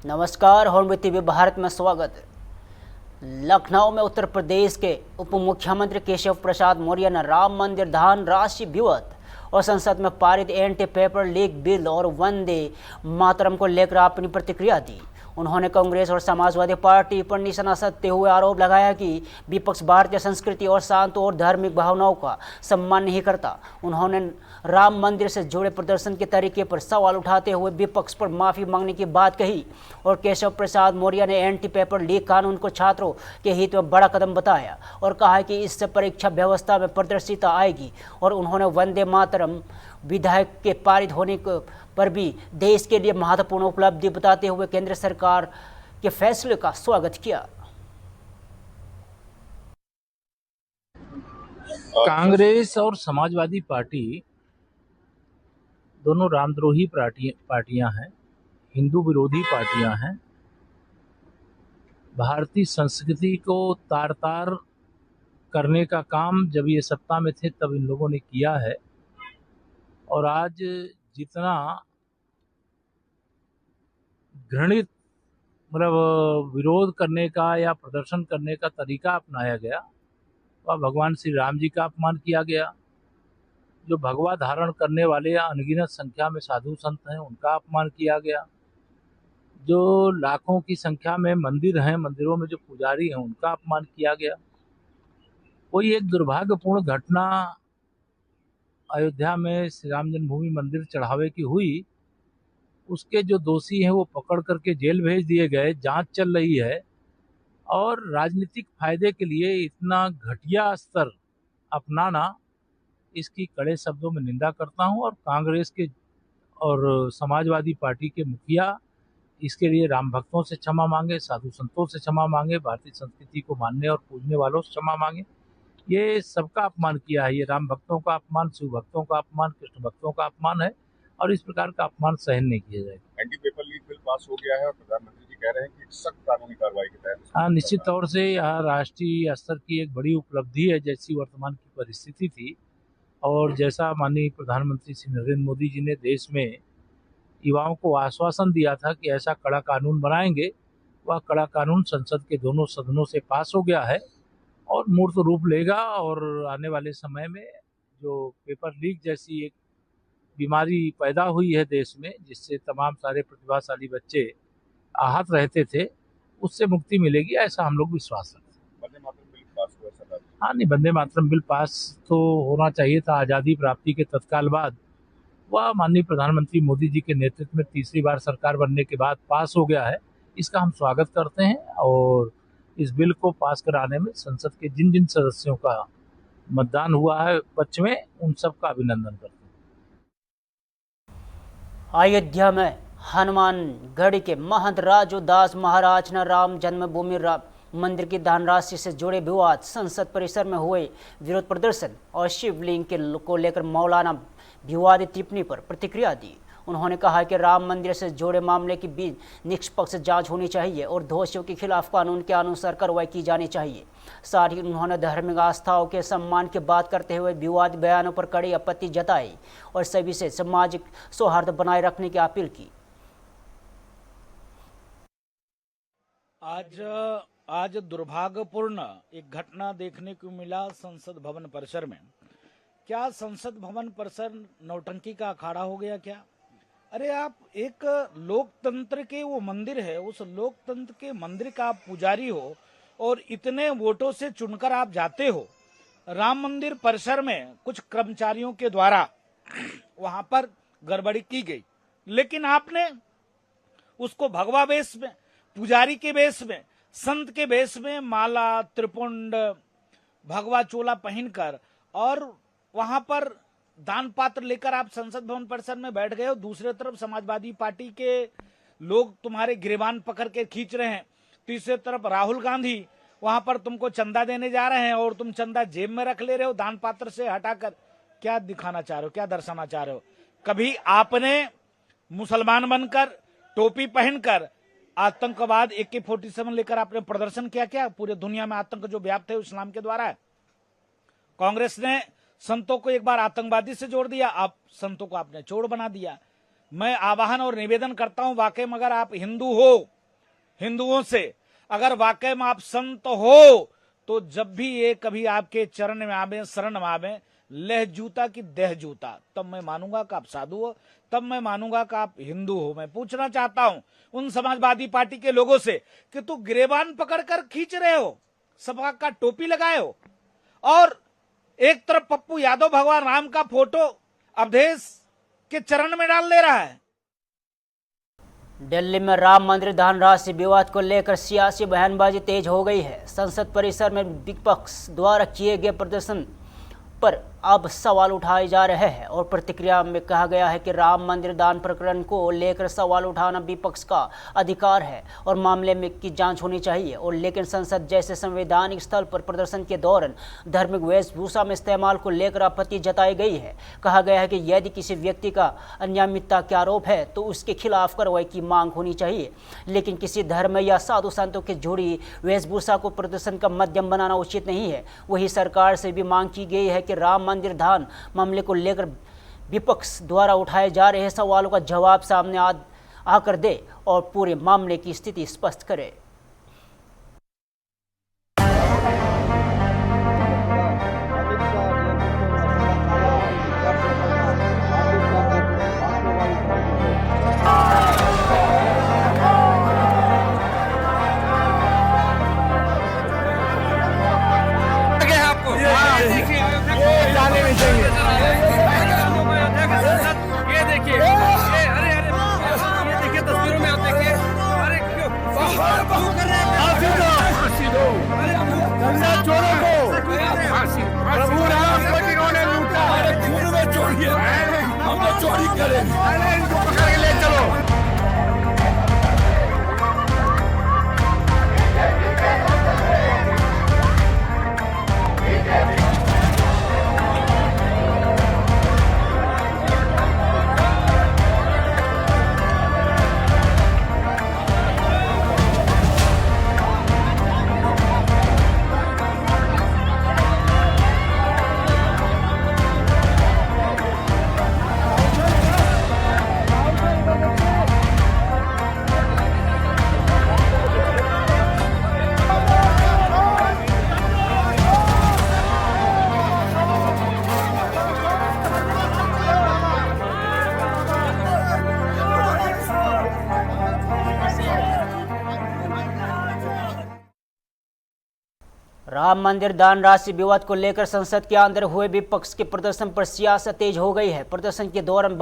नमस्कार, hornbill TV Bharat में स्वागत है। लखनऊ में उत्तर प्रदेश के उप मुख्यमंत्री केशव प्रसाद मौर्य ने राम मंदिर धनराशि विवाद और संसद में पारित एंटी पेपर लीक बिल और वंदे मातरम को लेकर अपनी प्रतिक्रिया दी। उन्होंने कांग्रेस और समाजवादी पार्टी पर निशाना साधते हुए आरोप लगाया कि विपक्ष भारतीय संस्कृति और शांत और धार्मिक भावनाओं का सम्मान नहीं करता। उन्होंने राम मंदिर से जुड़े प्रदर्शन के तरीके पर सवाल उठाते हुए विपक्ष पर माफी मांगने की बात कही और केशव प्रसाद मौर्य ने एंटी पेपर लीक कानून को छात्रों के हित में बड़ा कदम बताया और कहा कि इससे परीक्षा व्यवस्था में पारदर्शिता आएगी। और उन्होंने वंदे मातरम विधेयक के पारित होने पर भी देश के लिए महत्वपूर्ण उपलब्धि बताते हुए केंद्र सरकार के फैसले का स्वागत किया। कांग्रेस और समाजवादी पार्टी दोनों रामद्रोही पार्टियां हैं, हिंदू विरोधी पार्टियां हैं। भारतीय संस्कृति को तार तार करने का काम जब ये सत्ता में थे तब इन लोगों ने किया है और आज जितना घृणित विरोध करने का या प्रदर्शन करने का तरीका अपनाया गया वह भगवान श्री राम जी का अपमान किया गया। जो भगवा धारण करने वाले या अनगिनत संख्या में साधु संत हैं उनका अपमान किया गया। जो लाखों की संख्या में मंदिर हैं, मंदिरों में जो पुजारी हैं उनका अपमान किया गया। कोई एक दुर्भाग्यपूर्ण घटना अयोध्या में श्री राम जन्मभूमि मंदिर चढ़ावे की हुई, उसके जो दोषी हैं वो पकड़ करके जेल भेज दिए गए, जांच चल रही है और राजनीतिक फायदे के लिए इतना घटिया स्तर अपनाना, इसकी कड़े शब्दों में निंदा करता हूं। और कांग्रेस के और समाजवादी पार्टी के मुखिया इसके लिए राम भक्तों से क्षमा मांगे, साधु संतों से क्षमा मांगे, भारतीय संस्कृति को मानने और पूजने वालों से क्षमा मांगे। ये सबका अपमान किया है। ये राम भक्तों का अपमान, शिव भक्तों का अपमान, कृष्ण भक्तों का अपमान है और इस प्रकार का अपमान सहन नहीं किया जाएगा। Anti paper leak bill pass हो गया है और प्रधानमंत्री जी कह रहे हैं कि सख्त कानूनी कार्रवाई के तहत। हाँ, निश्चित तौर से यह राष्ट्रीय स्तर की एक बड़ी उपलब्धि है जैसी वर्तमान की परिस्थिति थी और जैसा माननीय प्रधानमंत्री श्री नरेंद्र मोदी जी ने देश में युवाओं को आश्वासन दिया था कि ऐसा कड़ा कानून बनाएंगे, वह कड़ा कानून संसद के दोनों सदनों से पास हो गया है और मूर्त रूप लेगा। और आने वाले समय में जो पेपर लीक जैसी एक बीमारी पैदा हुई है देश में, जिससे तमाम सारे प्रतिभाशाली बच्चे आहत रहते थे, उससे मुक्ति मिलेगी, ऐसा हम लोग विश्वास रखते हैं। वंदे मातरम बिल पास हुआ सर? हाँ, नहीं, वंदे मातरम बिल पास तो होना चाहिए था। आज़ादी प्राप्ति के तत्काल बाद वह माननीय प्रधानमंत्री मोदी जी के नेतृत्व में तीसरी बार सरकार बनने के बाद पास हो गया है। इसका हम स्वागत करते हैं और इस बिल को पास कराने में संसद के जिन जिन सदस्यों का मतदान हुआ है पक्ष में, उन सब का अभिनंदन करते हैं। अयोध्या में हनुमानगढ़ के महंत राजू दास महाराज ने राम जन्मभूमि मंदिर की धनराशि से जुड़े विवाद, संसद परिसर में हुए विरोध प्रदर्शन और शिवलिंग को लेकर मौलाना विवादित टिप्पणी पर प्रतिक्रिया दी। उन्होंने कहा कि राम मंदिर से जुड़े मामले की भी निष्पक्ष जांच होनी चाहिए और दोषियों के खिलाफ कानून के अनुसार कार्रवाई की जानी चाहिए। साथ ही उन्होंने धार्मिक आस्थाओं के सम्मान की बात करते हुए विवादित बयानों पर कड़ी आपत्ति जताई और सभी से सामाजिक सौहार्द बनाए रखने की अपील की। आज दुर्भाग्यपूर्ण एक घटना देखने को मिला संसद भवन परिसर में। क्या संसद भवन परिसर नौटंकी का अखाड़ा हो गया क्या? अरे आप एक लोकतंत्र के वो मंदिर है, उस लोकतंत्र के मंदिर का आप पुजारी हो और इतने वोटों से चुनकर आप जाते हो। राम मंदिर परिसर में कुछ कर्मचारियों के द्वारा वहां पर गड़बड़ी की गई, लेकिन आपने उसको भगवा वेश में, पुजारी के वेश में, संत के वेश में, माला, त्रिपुंड, भगवा चोला पहनकर और वहां पर दान पात्र लेकर आप संसद भवन परिसर में बैठ गए हो। दूसरी तरफ समाजवादी पार्टी के लोग तुम्हारे गिरेबान पकड़ के खींच रहे हैं। तीसरी तरफ राहुल गांधी वहां पर तुमको चंदा देने जा रहे हैं और तुम चंदा जेब में रख ले रहे हो, दान पात्र से हटाकर। क्या दिखाना चाह रहे हो, क्या दर्शाना चाह रहे हो? कभी आपने मुसलमान बनकर, टोपी पहनकर, आतंकवाद AK-47 लेकर आपने प्रदर्शन किया क्या? पूरे दुनिया में आतंक जो व्याप्त है इस्लाम के द्वारा है। कांग्रेस ने संतों को एक बार आतंकवादी से जोड़ दिया, आप संतों को आपने चोर बना दिया। मैं आह्वान और निवेदन करता हूं, वाकई में अगर आप हिंदू हो, हिंदुओं से अगर वाकई में आप संत हो, तो जब भी ये कभी आपके चरण में आवे, शरण में आवे, लह जूता की देह जूता, तब मैं मानूंगा कि आप साधु हो, तब मैं मानूंगा कि आप हिंदू हो। मैं पूछना चाहता हूं उन समाजवादी पार्टी के लोगों से कि तू गिरेबान पकड़कर खींच रहे हो, सपा का टोपी लगाए हो, और एक तरफ पप्पू यादव भगवान राम का फोटो अवधेश के चरण में डाल दे रहा है। दिल्ली में राम मंदिर धनराशि विवाद को लेकर सियासी बयानबाजी तेज हो गई है। संसद परिसर में विपक्ष द्वारा किए गए प्रदर्शन पर अब सवाल उठाए जा रहे हैं और प्रतिक्रिया में कहा गया है कि राम मंदिर दान प्रकरण को लेकर सवाल उठाना विपक्ष का अधिकार है और मामले में की जांच होनी चाहिए, और लेकिन संसद जैसे संवैधानिक स्थल पर प्रदर्शन के दौरान धार्मिक वेशभूषा में इस्तेमाल को लेकर आपत्ति जताई गई है। कहा गया है कि यदि किसी व्यक्ति का अनियमितता के आरोप है तो उसके खिलाफ कार्रवाई की मांग होनी चाहिए, लेकिन किसी धर्म या साधु संतों की जुड़ी वेशभूषा को प्रदर्शन का माध्यम बनाना उचित नहीं है। वही सरकार से भी मांग की गई है कि राम मंदिर दान मामले को लेकर विपक्ष द्वारा उठाए जा रहे सवालों का जवाब सामने आकर दे और पूरे मामले की स्थिति स्पष्ट करे। प्रभु राम को जिन्होंने लूटा, खून में चोरी है, हम तो चोरी करेंगे, इनको पकड़ के ले चलो। राम मंदिर दान राशि विवाद को लेकर संसद के अंदर हुए विपक्ष के प्रदर्शन पर सियासत तेज हो गई है। प्रदर्शन के दौरान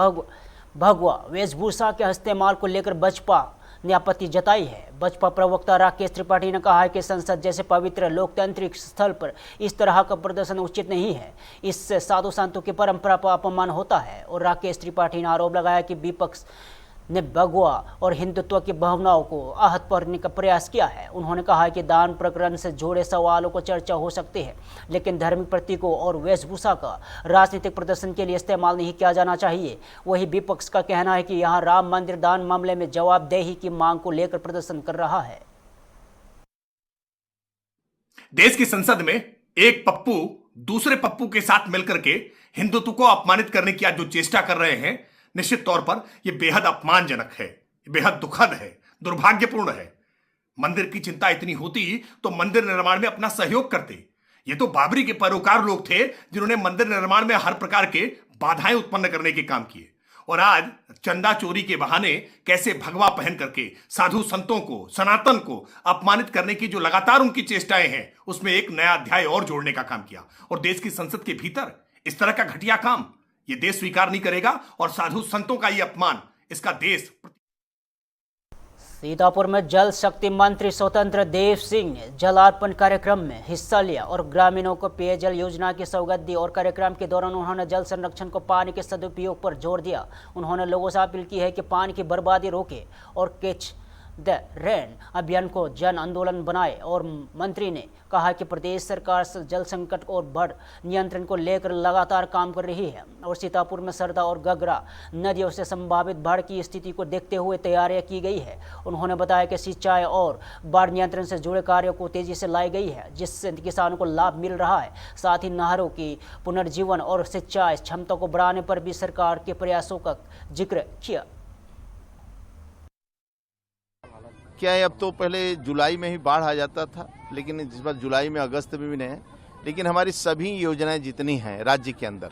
भगवा वेशभूषा के इस्तेमाल को लेकर बसपा ने आपत्ति जताई है। बसपा प्रवक्ता राकेश त्रिपाठी ने कहा है कि संसद जैसे पवित्र लोकतांत्रिक स्थल पर इस तरह का प्रदर्शन उचित नहीं है, इससे साधु संतों की परंपरा पर अपमान होता है। और राकेश त्रिपाठी ने आरोप लगाया कि विपक्ष ने भगवा और हिंदुत्व की भावनाओं को आहत करने का प्रयास किया है। उन्होंने कहा कि दान प्रकरण से जुड़े सवालों को चर्चा हो सकती है, लेकिन धार्मिक प्रतीकों और वेशभूषा का राजनीतिक प्रदर्शन के लिए इस्तेमाल नहीं किया जाना चाहिए। वही विपक्ष का कहना है कि यहाँ राम मंदिर दान मामले में जवाबदेही की मांग को लेकर प्रदर्शन कर रहा है। देश की संसद में एक पप्पू दूसरे पप्पू के साथ मिलकर के हिंदुत्व को अपमानित करने की आज जो चेष्टा कर रहे हैं, निश्चित तौर पर यह बेहद अपमानजनक है, बेहद दुखद है, दुर्भाग्यपूर्ण है। मंदिर की चिंता इतनी होती तो मंदिर निर्माण में अपना सहयोग करते। ये तो बाबरी के पैरोकार लोग थे जिन्होंने मंदिर निर्माण में हर प्रकार के बाधाएं उत्पन्न करने के काम किए, और आज चंदा चोरी के बहाने कैसे भगवा पहन करके साधु संतों को, सनातन को अपमानित करने की जो लगातार उनकी चेष्टाएं हैं, उसमें एक नया अध्याय और जोड़ने का काम किया। और देश की संसद के भीतर इस तरह का घटिया काम ये देश स्वीकार नहीं करेगा, और साधु संतों का ये अपमान इसका देश। सीतापुर में जल शक्ति मंत्री स्वतंत्र देव सिंह ने जलार्पण कार्यक्रम में हिस्सा लिया और ग्रामीणों को पेयजल योजना की सौगात दी। और कार्यक्रम के दौरान उन्होंने जल संरक्षण को पानी के सदुपयोग पर जोर दिया। उन्होंने लोगों से अपील की है कि पानी की बर्बादी रोके और कैच द रेन अभियान को जन आंदोलन बनाए। और मंत्री ने कहा कि प्रदेश सरकार जल संकट और बाढ़ नियंत्रण को लेकर लगातार काम कर रही है और सीतापुर में सरदा और घग्गरा नदियों से संभावित बाढ़ की स्थिति को देखते हुए तैयारियां की गई है। उन्होंने बताया कि सिंचाई और बाढ़ नियंत्रण से जुड़े कार्यों को तेजी से लाई गई है, जिससे किसानों को लाभ मिल रहा है। साथ ही नहरों की पुनर्जीवन और सिंचाई क्षमता को बढ़ाने पर भी सरकार के प्रयासों का जिक्र किया। क्या है, अब तो पहले जुलाई में ही बाढ़ आ जाता था, लेकिन इस बार जुलाई में अगस्त में भी नहीं है। लेकिन हमारी सभी योजनाएं जितनी हैं राज्य के अंदर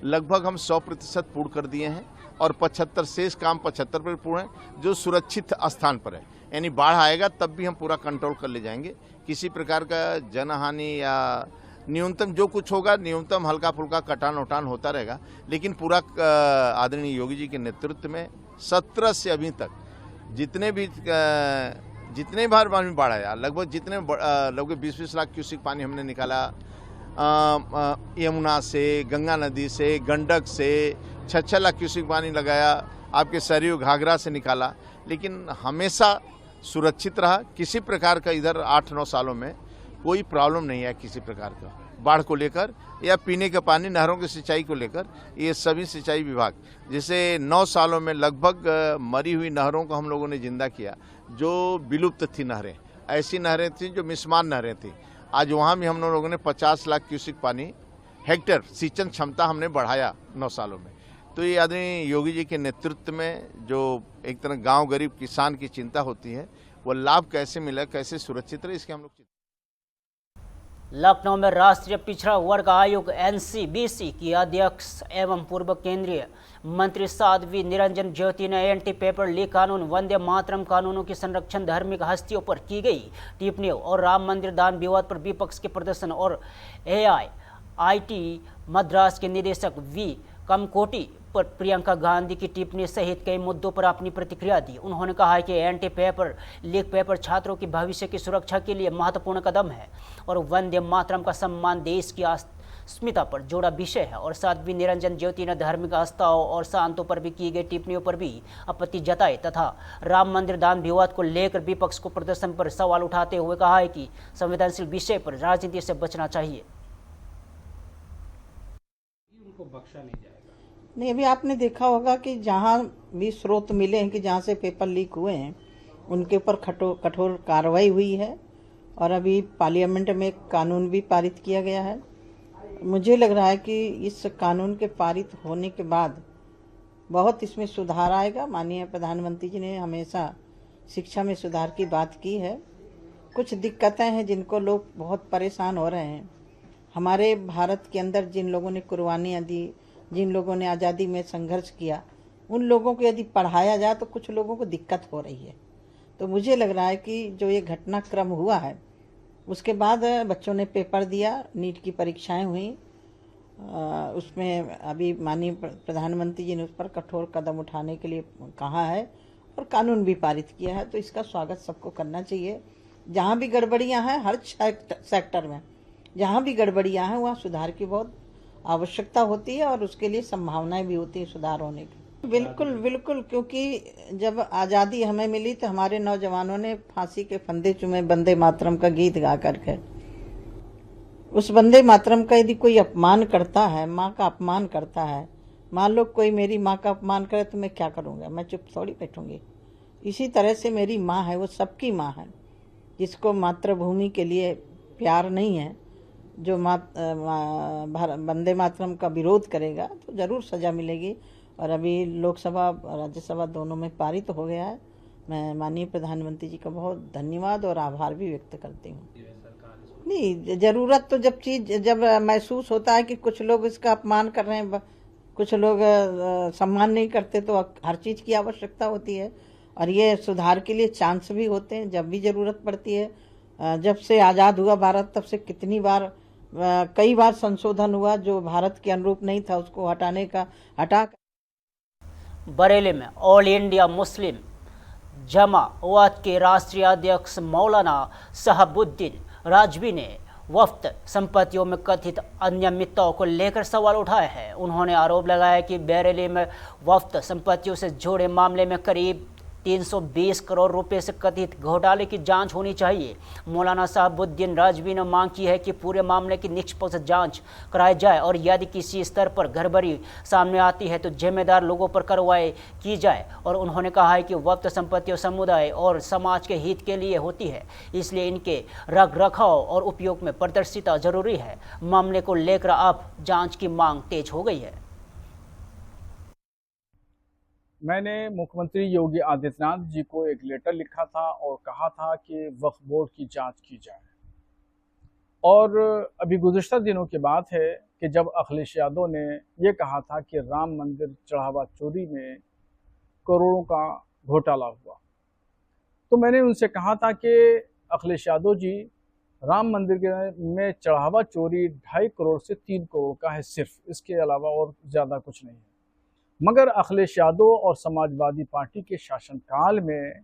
लगभग हम 100% पूर्ण कर दिए हैं और 75 शेष काम 75% पूर्ण है, जो सुरक्षित स्थान पर है। यानी बाढ़ आएगा तब भी हम पूरा कंट्रोल कर ले जाएंगे। किसी प्रकार का जनहानि या न्यूनतम जो कुछ होगा, न्यूनतम हल्का फुल्का कटान उटान होता रहेगा, लेकिन पूरा आदरणीय योगी जी के नेतृत्व में 17 से अभी तक जितने बार पानी बाढ़ आया, लगभग 20-20 लाख क्यूसेक पानी हमने निकाला। यमुना से, गंगा नदी से, गंडक से 6-6 लाख क्यूसेक पानी लगाया, आपके सरयू घाघरा से निकाला, लेकिन हमेशा सुरक्षित रहा। किसी प्रकार का इधर 8-9 सालों में कोई प्रॉब्लम नहीं है किसी प्रकार का बाढ़ को लेकर या पीने का पानी, नहरों की सिंचाई को लेकर। ये सभी सिंचाई विभाग जैसे 9 सालों में लगभग मरी हुई नहरों को हम लोगों ने जिंदा किया, जो विलुप्त थी नहरें, ऐसी नहरें थी जो मिसमान नहरें थी। आज वहाँ भी हम लोगों ने 50 लाख क्यूसेक पानी हेक्टेयर सिंचन क्षमता हमने बढ़ाया 9 सालों में। तो ये आदरणीय योगी जी के नेतृत्व में जो एक तरह गांव गरीब किसान की चिंता होती है, वो लाभ कैसे मिले, कैसे सुरक्षित रहे, इसके हम लोग। लखनऊ में राष्ट्रीय पिछड़ा वर्ग आयोग NCBC की अध्यक्ष एवं पूर्व केंद्रीय मंत्री साध्वी निरंजन ज्योति ने एंटी पेपर लीक कानून, वंदे मातरम कानूनों की संरक्षण, धार्मिक हस्तियों पर की गई टिप्पणियों और राम मंदिर दान विवाद पर विपक्ष के प्रदर्शन और AIIT मद्रास के निदेशक V कमकोटी पर प्रियंका गांधी की टिप्पणी सहित कई मुद्दों पर अपनी प्रतिक्रिया दी। उन्होंने कहा है कि एंटी पेपर लीक पेपर छात्रों की भविष्य की सुरक्षा के लिए महत्वपूर्ण कदम है और वंदे मातरम का सम्मान देश की अस्मिता पर जोड़ा विषय है। और साध्वी निरंजन ज्योति ने धार्मिक आस्थाओं और शांतों पर भी की गई टिप्पणियों पर भी आपत्ति जताई तथा राम मंदिर दान विवाद को लेकर विपक्ष को प्रदर्शन पर सवाल उठाते हुए कहा है कि संवेदनशील विषय पर राजनीति से बचना चाहिए। उनको बख्शा नहीं जाएगा। नहीं, अभी आपने देखा होगा कि जहाँ भी स्रोत मिले हैं कि जहाँ से पेपर लीक हुए हैं उनके ऊपर कठोर कार्रवाई हुई है और अभी पार्लियामेंट में कानून भी पारित किया गया है। मुझे लग रहा है कि इस कानून के पारित होने के बाद बहुत इसमें सुधार आएगा। माननीय प्रधानमंत्री जी ने हमेशा शिक्षा में सुधार की बात की है। कुछ दिक्कतें हैं जिनको लोग बहुत परेशान हो रहे हैं। हमारे भारत के अंदर जिन लोगों ने कुर्बानियाँ दी, जिन लोगों ने आज़ादी में संघर्ष किया, उन लोगों को यदि पढ़ाया जाए तो कुछ लोगों को दिक्कत हो रही है। तो मुझे लग रहा है कि जो ये घटनाक्रम हुआ है उसके बाद बच्चों ने पेपर दिया, नीट की परीक्षाएं हुई, उसमें अभी माननीय प्रधानमंत्री जी ने उस पर कठोर कदम उठाने के लिए कहा है और कानून भी पारित किया है। तो इसका स्वागत सबको करना चाहिए। जहाँ भी गड़बड़ियाँ हैं, हर सेक्टर में जहाँ भी गड़बड़ियाँ हैं वहाँ सुधार की बहुत आवश्यकता होती है और उसके लिए संभावनाएं भी होती है सुधार होने की। बिल्कुल बिल्कुल, क्योंकि जब आज़ादी हमें मिली तो हमारे नौजवानों ने फांसी के फंदे चुमे वंदे मातरम का गीत गा करके। उस वंदे मातरम का यदि कोई अपमान करता है, माँ का अपमान करता है, मान लो कोई मेरी माँ का अपमान करे तो मैं क्या करूँगा, मैं चुप थोड़ी बैठूंगी। इसी तरह से मेरी माँ है, वो सबकी माँ है। जिसको मातृभूमि के लिए प्यार नहीं है, जो वंदे मातरम का विरोध करेगा तो जरूर सजा मिलेगी। और अभी लोकसभा और राज्यसभा दोनों में पारित हो गया है। मैं माननीय प्रधानमंत्री जी का बहुत धन्यवाद और आभार भी व्यक्त करती हूँ। नहीं, जरूरत तो जब महसूस होता है कि कुछ लोग इसका अपमान कर रहे हैं, कुछ लोग सम्मान नहीं करते, तो हर चीज़ की आवश्यकता होती है और ये सुधार के लिए चांस भी होते हैं जब भी जरूरत पड़ती है। जब से आज़ाद हुआ भारत तब से कई बार संशोधन हुआ, जो भारत के अनुरूप नहीं था उसको हटा। बरेली में ऑल इंडिया मुस्लिम जमाअत के राष्ट्रीय अध्यक्ष मौलाना शहाबुद्दीन राजवी ने वफ्त संपत्तियों में कथित अनियमितताओं को लेकर सवाल उठाए हैं। उन्होंने आरोप लगाया कि बरेली में वफ्त संपत्तियों से जुड़े मामले में करीब 320 करोड़ रुपए से कथित घोटाले की जांच होनी चाहिए। मौलाना शहाबुद्दीन राजवी ने मांग की है कि पूरे मामले की निष्पक्ष जांच कराई जाए और यदि किसी स्तर पर गड़बड़ी सामने आती है तो जिम्मेदार लोगों पर कार्रवाई की जाए। और उन्होंने कहा है कि वक्त संपत्तियों समुदाय और समाज के हित के लिए होती है, इसलिए इनके रखरखाव और उपयोग में पारदर्शिता जरूरी है। मामले को लेकर अब जाँच की मांग तेज हो गई है। मैंने मुख्यमंत्री योगी आदित्यनाथ जी को एक लेटर लिखा था और कहा था कि वक्फ बोर्ड की जांच की जाए। और अभी गुज़िश्ता दिनों की बात है कि जब अखिलेश यादव ने ये कहा था कि राम मंदिर चढ़ावा चोरी में करोड़ों का घोटाला हुआ, तो मैंने उनसे कहा था कि अखिलेश यादव जी, राम मंदिर में चढ़ावा चोरी 2.5 करोड़ से 3 करोड़ का है सिर्फ, इसके अलावा और ज़्यादा कुछ नहीं है। मगर अखिलेश यादव और समाजवादी पार्टी के शासनकाल में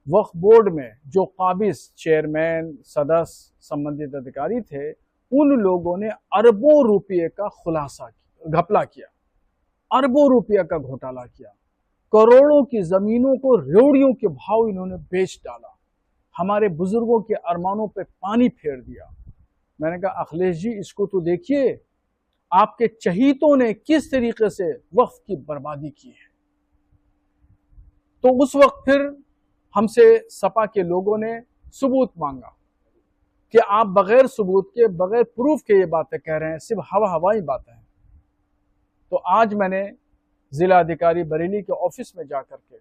वक्फ बोर्ड में जो काबिज चेयरमैन, सदस्य, संबंधित अधिकारी थे, उन लोगों ने अरबों रुपये का घपला किया, अरबों रुपये का घोटाला किया, करोड़ों की जमीनों को रेवड़ियों के भाव इन्होंने बेच डाला, हमारे बुजुर्गों के अरमानों पे पानी फेर दिया। मैंने कहा अखिलेश जी, इसको तो देखिए, आपके चहीतों ने किस तरीके से वक्फ की बर्बादी की है। तो उस वक्त फिर हमसे सपा के लोगों ने सबूत मांगा कि आप बगैर सबूत के, बगैर प्रूफ के ये बातें कह रहे हैं, सिर्फ हवाई बातें हैं। तो आज मैंने जिला अधिकारी बरेली के ऑफिस में जाकर के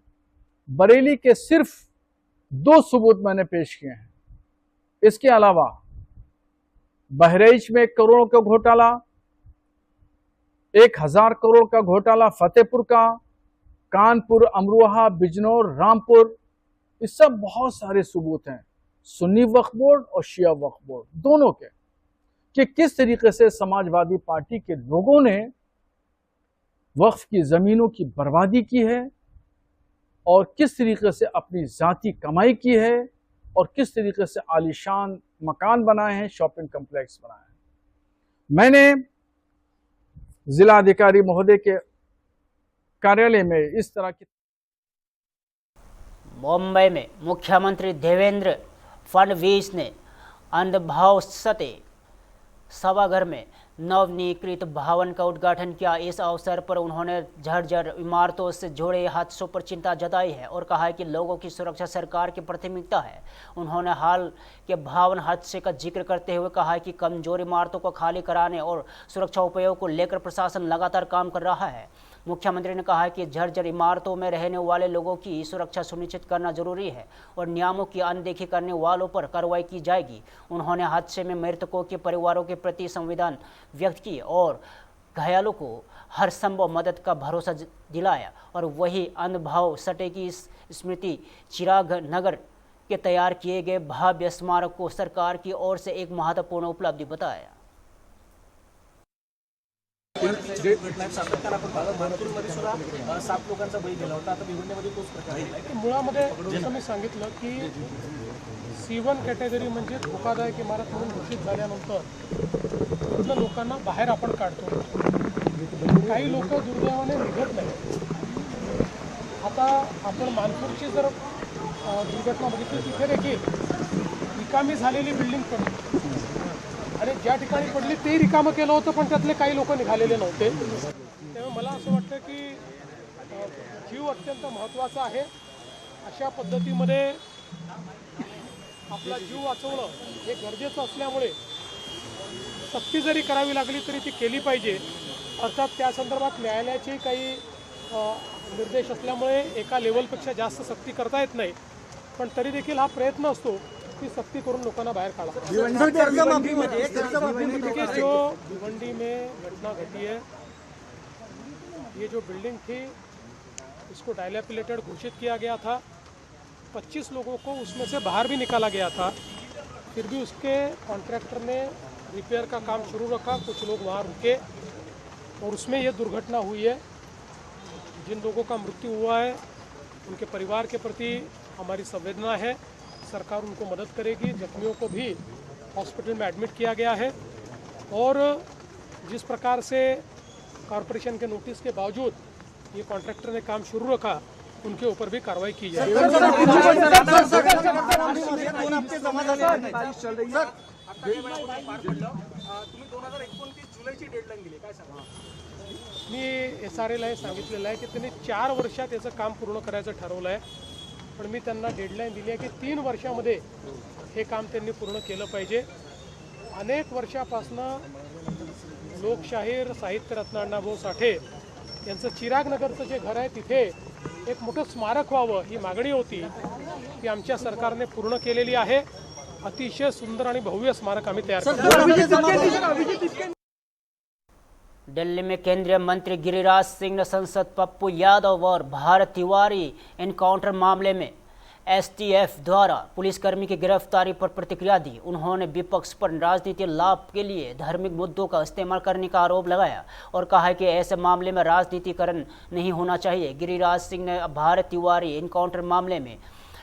बरेली के सिर्फ 2 सबूत मैंने पेश किए हैं। इसके अलावा बहराइच में करोड़ों का घोटाला, 1000 करोड़ का घोटाला फतेहपुर का, कानपुर, अमरोहा, बिजनौर, रामपुर, ये सब बहुत सारे सबूत हैं सुन्नी वक्फ बोर्ड और शिया वक्फ बोर्ड दोनों के, कि किस तरीके से समाजवादी पार्टी के लोगों ने वक्फ की जमीनों की बर्बादी की है और किस तरीके से अपनी जाती कमाई की है और किस तरीके से आलीशान मकान बनाए हैं, शॉपिंग कम्प्लेक्स बनाए हैं। मैंने जिला अधिकारी महोदय के कार्यालय में इस तरह की मुंबई में मुख्यमंत्री देवेंद्र फडणवीस ने अंधभाव सते सभागार में नवनीकृत भवन का उद्घाटन किया। इस अवसर पर उन्होंने जर्जर इमारतों से जुड़े हादसों पर चिंता जताई है और कहा है कि लोगों की सुरक्षा सरकार की प्राथमिकता है। उन्होंने हाल के भवन हादसे का जिक्र करते हुए कहा है कि कमजोर इमारतों को खाली कराने और सुरक्षा उपायों को लेकर प्रशासन लगातार काम कर रहा है। मुख्यमंत्री ने कहा है कि जर्जर इमारतों में रहने वाले लोगों की सुरक्षा सुनिश्चित करना जरूरी है और नियमों की अनदेखी करने वालों पर कार्रवाई की जाएगी। उन्होंने हादसे में मृतकों के परिवारों के प्रति संवेदना व्यक्त की और घायलों को हर संभव मदद का भरोसा दिलाया और वही अंधभाव सटे की स्मृति चिराग नगर के तैयार किए गए भव्य स्मारक को सरकार की ओर से एक महत्वपूर्ण उपलब्धि बताया। मुळामध्ये जसं मी सांगितलं की C1 कॅटेगरी म्हणजे धोकादायक इमारत म्हणून घोषित झाल्यानंतर तिथल्या लोकांना बाहेर आपण काढतो, काही लोक दुर्दैवाने निघत नाही। आता आपण मानपूरची जर दुर्घटना बघितली, तिथे देखील रिकामी झालेली बिल्डिंग पडली आणि ज्या ठिकाणी पडली ते रिकामं केलं होतं, पण त्यातले काही लोक निघालेले नव्हते। त्यामुळे मला असं वाटतं की जीव अत्यंत महत्त्वाचा आहे। अशा पद्धतीमध्ये आपला जीव वाचवणं हे गरजेचं असल्यामुळे सक्ती जरी करावी लागली तरी ती केली पाहिजे। अर्थात त्या संदर्भात न्यायालयाचे काही निर्देश असल्यामुळे एका लेवलपेक्षा जास्त सक्ती करता येत नाही, पण तरी देखील हा प्रयत्न असतो की सक्ती करून लोकांना बाहर काढा। जो भिवंडी में घटना घटी है, ये जो बिल्डिंग थी इसको डायलैपिलेटेड घोषित किया गया था, 25 लोगों को उसमें से बाहर भी निकाला गया था, फिर भी उसके कॉन्ट्रैक्टर ने रिपेयर का काम शुरू रखा, कुछ लोग वहाँ रुके और उसमें ये दुर्घटना हुई है। जिन लोगों का मृत्यु हुआ है उनके परिवार के प्रति हमारी संवेदना है, सरकार उनको मदद करेगी। जख्मियों को भी हॉस्पिटल में एडमिट किया गया है और जिस प्रकार से कॉरपोरेशन के नोटिस के बावजूद ये कॉन्ट्रैक्टर ने काम शुरू रखा, उनके ऊपर भी कार्रवाई की जाए। मी SRL आहे सांगितलेलं आहे की त्यांनी 4 वर्षात याचं काम पूर्ण करायचं ठरवलं आहे, पण मी त्यांना डेडलाईन दिली आहे की 3 वर्षामध्ये हे काम त्यांनी पूर्ण केलं पाहिजे। अनेक वर्षापासून लोकशाहीर साहित्यरत्न अण्णाभाऊ साठे यांचं चिरागनगरचं जे घर आहे तिथे एक मोठं स्मारक व्हावं ही मागणी होती, ती आमच्या सरकारने पूर्ण केलेली आहे. अतिशय सुंदर आणि भव्य स्मारक आम्ही तयार केलं. दिल्ली में केंद्रीय मंत्री गिरिराज सिंह ने सांसद पप्पू यादव और भारत तिवारी एनकाउंटर मामले में एसटीएफ द्वारा पुलिसकर्मी की गिरफ्तारी पर प्रतिक्रिया दी. उन्होंने विपक्ष पर राजनीतिक लाभ के लिए धार्मिक मुद्दों का इस्तेमाल करने का आरोप लगाया और कहा है कि ऐसे मामले में राजनीतिकरण नहीं होना चाहिए. गिरिराज सिंह ने भारत तिवारी एनकाउंटर मामले में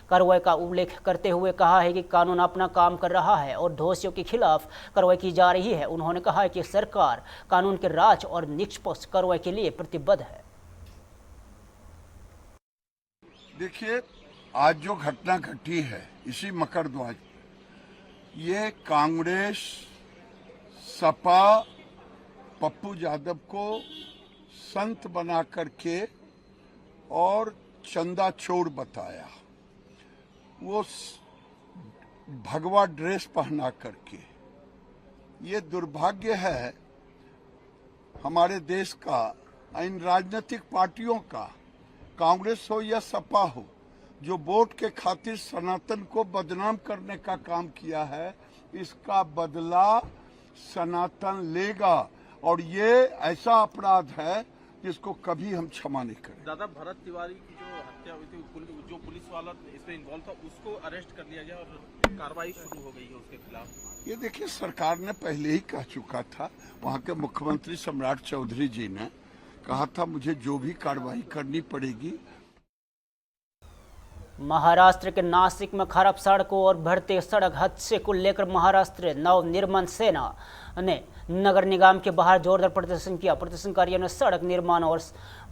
कार्रवाई का उल्लेख करते हुए कहा है कि कानून अपना काम कर रहा है और दोषियों के खिलाफ कार्रवाई की जा रही है. उन्होंने कहा है कि सरकार कानून के राज और निष्पक्ष कार्रवाई के लिए प्रतिबद्ध है. देखिए, आज जो घटना घटी है इसी मकरध्वज, ये कांग्रेस सपा पप्पू यादव को संत बना करके और चंदा चोर बताया, वो भगवा ड्रेस पहना करके. ये दुर्भाग्य है हमारे देश का, इन राजनीतिक पार्टियों का, कांग्रेस हो या सपा हो, जो वोट के खातिर सनातन को बदनाम करने का काम किया है, इसका बदला सनातन लेगा. और ये ऐसा अपराध है जिसको कभी हम क्षमा नहीं करें. दादा, भरत तिवारी की जो हत्या हुई थी, जो पुलिस वाला इसमें इन्वॉल्व था, उसको अरेस्ट कर लिया गया और कार्रवाई शुरू हो गई है उसके खिलाफ. ये देखिए, सरकार ने पहले ही कह चुका था, वहाँ के मुख्यमंत्री सम्राट चौधरी जी ने कहा था मुझे जो भी कार्रवाई करनी पड़ेगी. महाराष्ट्र के नासिक में खराब सड़कों और बढ़ते सड़क हादसे को लेकर महाराष्ट्र नवनिर्माण सेना ने नगर निगम के बाहर जोरदार प्रदर्शन किया. प्रदर्शनकारियों ने सड़क निर्माण और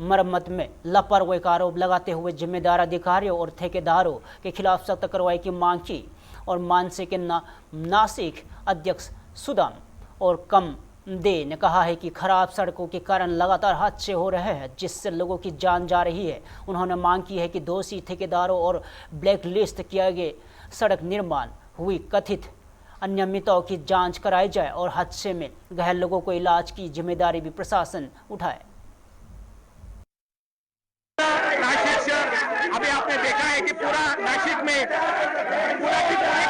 मरम्मत में लापरवाही का आरोप लगाते हुए जिम्मेदार अधिकारियों और ठेकेदारों के खिलाफ सख्त कार्रवाई की मांग की. और मानसे के नासिक अध्यक्ष सुदाम और कम दे ने कहा है कि खराब सड़कों के कारण लगातार हादसे हो रहे हैं, जिससे लोगों की जान जा रही है. उन्होंने मांग की है कि दोषी ठेकेदारों और ब्लैक लिस्ट किए गए सड़क निर्माण हुई कथित अनियमितताओं की जांच कराई जाए और हादसे में घायल लोगों को इलाज की जिम्मेदारी भी प्रशासन उठाए. अभी आपने देखा है कि पूरा नासिक में पूरा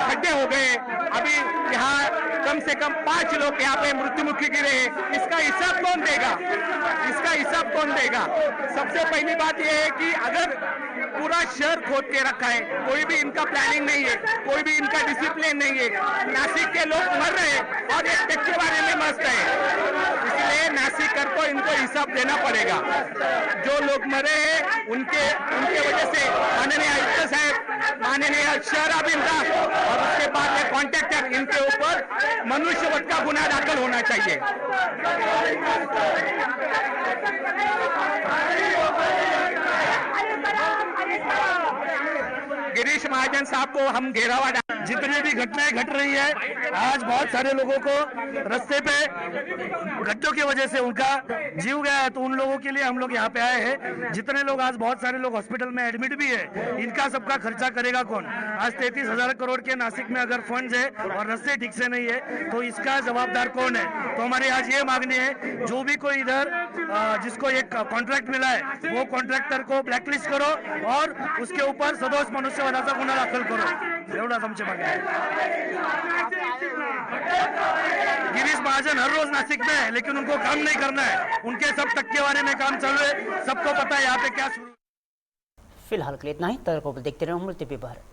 खड्डे हो गए. अभी यहाँ कम से कम 5 लोग यहाँ पे मृत्युमुखी गिरे हैं. इसका हिसाब कौन देगा? इसका हिसाब कौन देगा? सबसे पहली बात यह है कि अगर पूरा शहर खोद के रखा है, कोई भी इनका प्लानिंग नहीं है, कोई भी इनका डिसिप्लिन नहीं है, नासिक के लोग मर रहे हैं और एक टक के बारे में मस्त है. इसलिए नासिकर को इनको हिसाब देना पड़ेगा. जो लोग मरे हैं उनके वजह से माननीय आयुक्त साहब, माननीय शहर अभियंता और उसके बाद ये कॉन्ट्रैक्टर, इनके ऊपर मनुष्यवध का गुना दाखिल होना चाहिए. गिरीश महाजन साहब को हम घेरावा जितनी भी घटनाएं घट रही है, आज बहुत सारे लोगों को रास्ते पे गड्ढों की वजह से उनका जीव गया है, तो उन लोगों के लिए हम लोग यहाँ पे आए हैं. जितने लोग आज बहुत सारे लोग हॉस्पिटल में एडमिट भी है, इनका सबका खर्चा करेगा कौन? आज 33,000 करोड़ के नासिक में अगर फंड्स है और रास्ते ठीक से नहीं है तो इसका जवाबदार कौन है? तो हमारी आज ये मांगनी है, जो भी कोई इधर जिसको एक कॉन्ट्रैक्ट मिला है वो कॉन्ट्रैक्टर को ब्लैकलिस्ट करो और उसके ऊपर सदोष मनुष्यवधाचा गुन्हा दाखल करो. एवढाच आमची मागणी आहे. गिरीश महाजन हर रोज नासिक में है, लेकिन उनको काम नहीं करना है. उनके सब टक्केवारी में काम चालू है, सबको पता है यहाँ पे क्या शुरू. फिलहाल के लिए इतना ही. तक देखते रहो मूर्ति पे भारत.